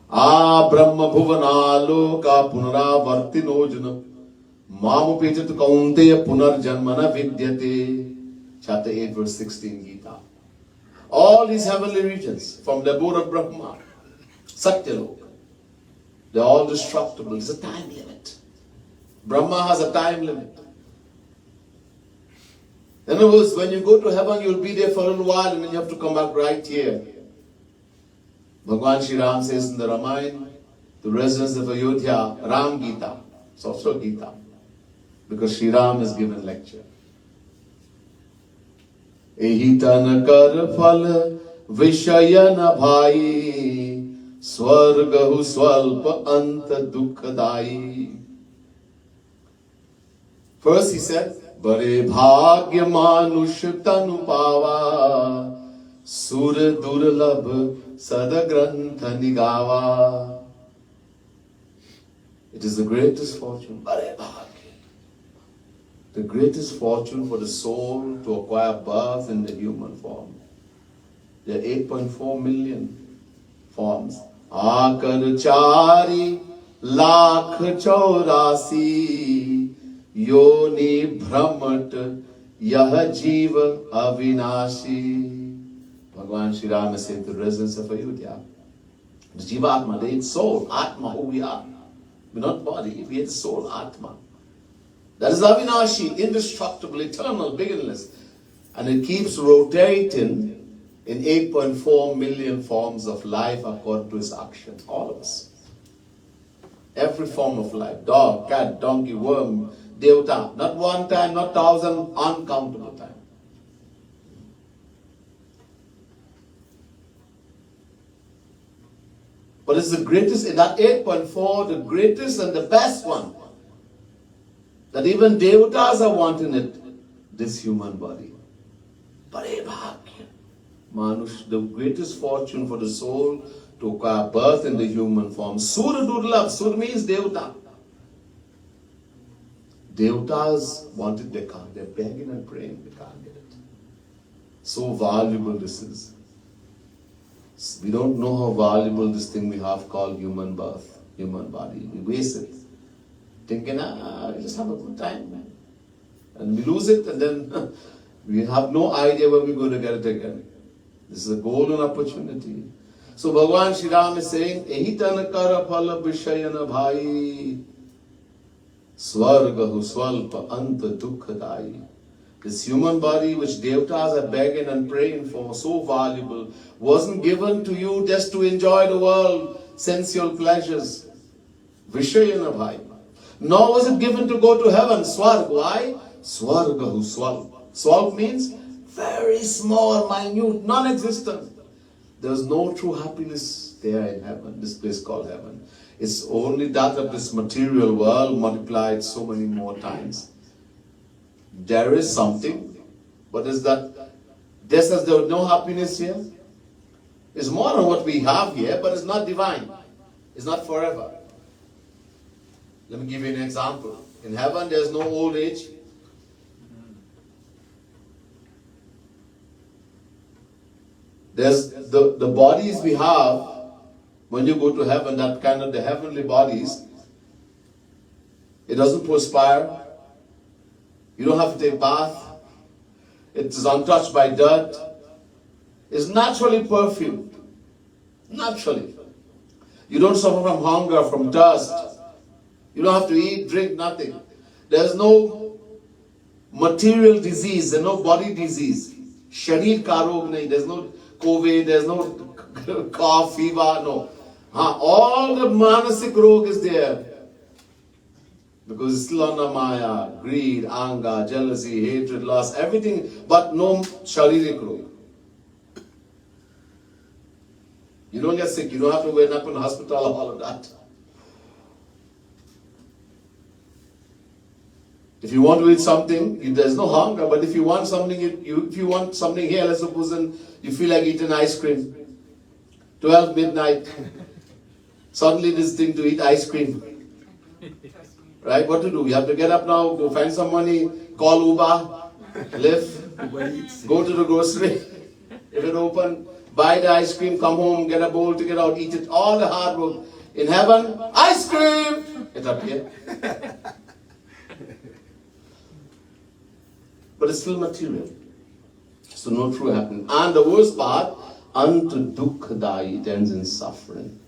Brahma Bhuvana Loka Punaravartino Jana Mamupijat Kaunteya Punarjanmana Vidyate. Chapter 8 verse 16 Gita. All these heavenly regions from the abode of Brahma, Satyalok, they're all destructible. There's a time limit. Brahma has a time limit. In other words, when you go to heaven, you'll be there for a little while and then you have to come back right here. Bhagwan Shri Ram says in the Ramayana, the residents of Ayodhya, Ram Gita. It's also Gita. Because Shri Ram has given lecture. Ehi tan kar phal vishayana bhai swargahu swalpa anta dukkhadai. First he said, Bare bhagya manush tanu pava sur durlabh Sadagrantha Nigava. It is the greatest fortune, the greatest fortune for the soul to acquire birth in the human form. There are 8.4 million forms. Akar chari lakh chaurasi yoni brahmat yah jiva avinashi. Bhagwan Shri Ram is saying to the residents of Ayodhya, the Jiva Atma, the soul, Atma, who we are. We're not body, we are soul, Atma. That is Avinashi, indestructible, eternal, beginningless. And it keeps rotating in 8.4 million forms of life according to its action. All of us. Every form of life. Dog, cat, donkey, worm, devta. Not one time, not thousand, uncountable times. But it's the greatest, in that 8.4, the greatest and the best one. That even devatas are wanting it, this human body. Manush, the greatest fortune for the soul to acquire birth in the human form. Sura Durlabh, Sur means devata. Devatas want it, they can't. They're begging and praying, they can't get it. So valuable this is. We don't know how valuable this thing we have called human birth, human body. We waste it. Thinking, we just have a good time, man. And we lose it, and then we have no idea when we're going to get it again. This is a golden opportunity. So Bhagavan Shri Ram is saying, Ehi tanakara phala vishayana bhai swargahu swalpa anta dukkadai. This human body which devatas are begging and praying for, so valuable, wasn't given to you just to enjoy the world, sensual pleasures. Vishayana bhai. Nor was it given to go to heaven. Swarg. Why? Swargahu swalp. Swalp means very small, minute, non-existent. There's no true happiness there in heaven, this place called heaven. It's only that of this material world multiplied so many more times. There is something, but is that just as there is no happiness here? It's more than what we have here, but it's not divine. It's not forever. Let me give you an example. In heaven, there's no old age. There's the bodies we have when you go to heaven, that kind of the heavenly bodies, it doesn't perspire. You don't have to take bath. It is untouched by dirt. It's naturally perfumed. Naturally. You don't suffer from hunger, from thirst. You don't have to eat, drink, nothing. There's no material disease, there's no body disease. Sharir ka rog nahi, there's no COVID, there's no cough, fever, no. All the manasik rog is there. Because it's still under Maya, greed, anger, jealousy, hatred, lust, everything, but no sharirik rog. You don't get sick, you don't have to end up in hospital, all of that. If you want to eat something, there's no hunger, but if you want something, if you want something here, let's suppose you feel like eating ice cream. 12 midnight, suddenly this thing to eat ice cream. Right? What to do? You have to get up now, go find some money, call Uber, Lyft, go to the grocery. If it open, buy the ice cream, come home, get a bowl to get out, eat it. All the hard work. In heaven, ice cream! It appears. But it's still material. So no true happiness. And the worst part, unto dukkadai, it ends in suffering.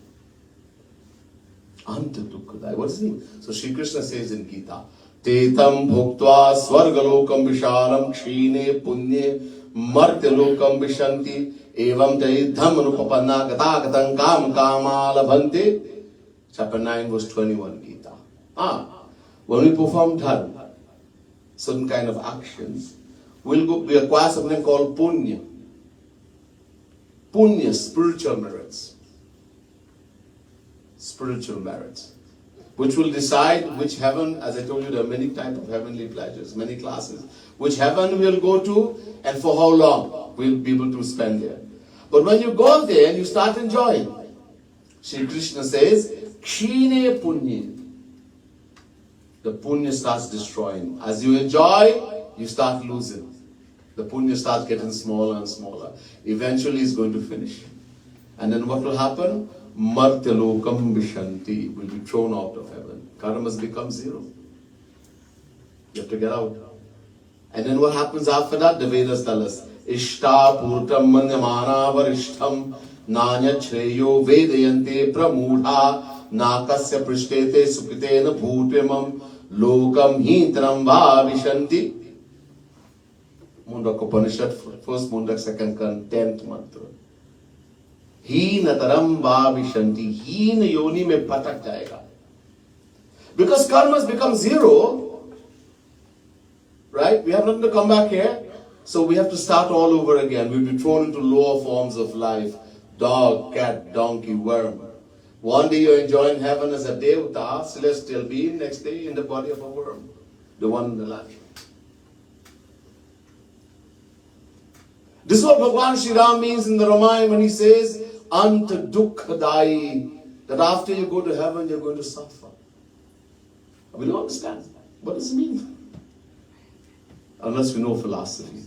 Unto dukkadai. What does it mean? So Sri Krishna says in Gita, Tetam bhuktva svargalokam vishalam kshine punye martyalokam vishanti evam te dhammanupapanna gatagatam kam kamalabhante. Chapter 9 verse 21 Gita. When we perform dharma, certain kind of actions, we acquire something called punya. Punya, spiritual merits. Spiritual merits. Which will decide which heaven, as I told you, there are many types of heavenly pleasures, many classes. Which heaven we'll go to and for how long we'll be able to spend there. But when you go there and you start enjoying, Shri Krishna says, Kshine punya. The punya starts destroying. As you enjoy, you start losing. The punya starts getting smaller and smaller. Eventually it's going to finish. And then what will happen? Martyalokam vishanti, will be thrown out of heaven. Karmas become zero. You have to get out. And then what happens after that? The Vedas tell us, Ishta purtam manyamana varishtam nanya chreyo vedayante pramudha nakasya prishtete sukitena bhutvamam lokam hitram bhavishanti. Mundak Upanishad, first Mundak, second Kan, 10th mantra. Heenataram bhavishanti. Heen yoni mein patak jayega. Because karmas become zero, right? We have nothing to come back here. So we have to start all over again. We'll be thrown into lower forms of life. Dog, cat, donkey, worm. One day you're enjoying heaven as a devata, celestial being. Next day in the body of a worm. The one in the land. This is what Bhagwan Shri Ram means in the Ramayana when he says, Ant Dukkhadai, that after you go to heaven, you're going to suffer. We don't understand. What does it mean? Unless we know philosophy.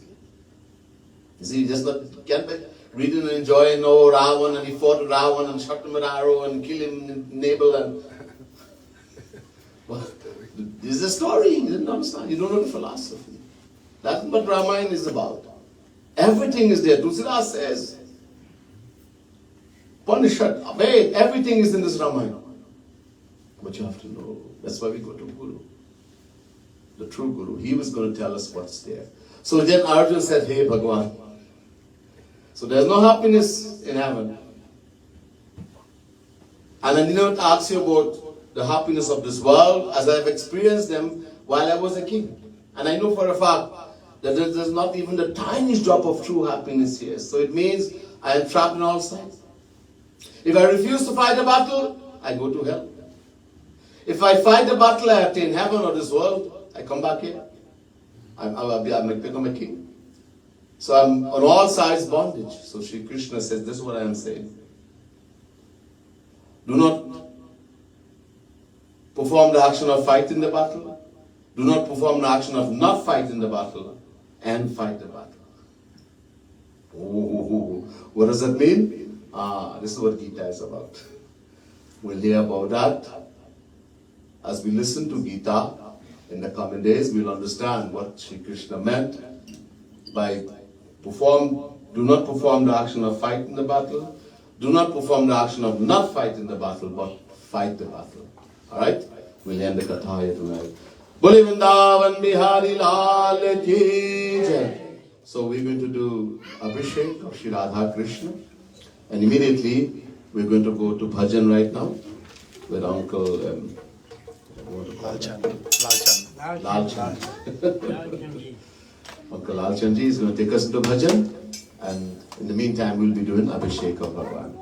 You see, just not can't read and enjoy, know Ravan, and he fought Ravan and shot him with arrow and killed him in navel and well, this is a story. You didn't understand. You don't know the philosophy. That's what Ramayana is about. Everything is there. Tulsidas says, Upanishad, Ved, everything is in this Ramayana. But you have to know. That's why we go to Guru. The true Guru. He was going to tell us what's there. So then Arjuna said, hey Bhagwan. So there's no happiness in heaven. And I did not ask you about the happiness of this world as I've experienced them while I was a king. And I know for a fact that there's not even the tiniest drop of true happiness here. So it means I am trapped on all sides. If I refuse to fight a battle, I go to hell. If I fight the battle, I attain heaven or this world, I come back here. I become a king. So I'm on all sides bondage. So Shri Krishna says, this is what I am saying. Do not perform the action of fight in the battle. Do not perform the action of not fight in the battle. And fight the battle. Oh, what does that mean? This is what Gita is about. We'll hear about that. As we listen to Gita in the coming days, we'll understand what Shri Krishna meant by do not perform the action of fight in the battle. Do not perform the action of not fight in the battle, but fight the battle. Alright? We'll end the Katha here tonight. Bole Vrindavan Bihari Lal Ki Jai. So we're going to do Abhishek of Shri Radha Krishna. And immediately we're going to go to Bhajan right now with Uncle Lal Chand. Uncle Lal Chandji is going to take us into Bhajan. And in the meantime, we'll be doing Abhishek of Bhagwan.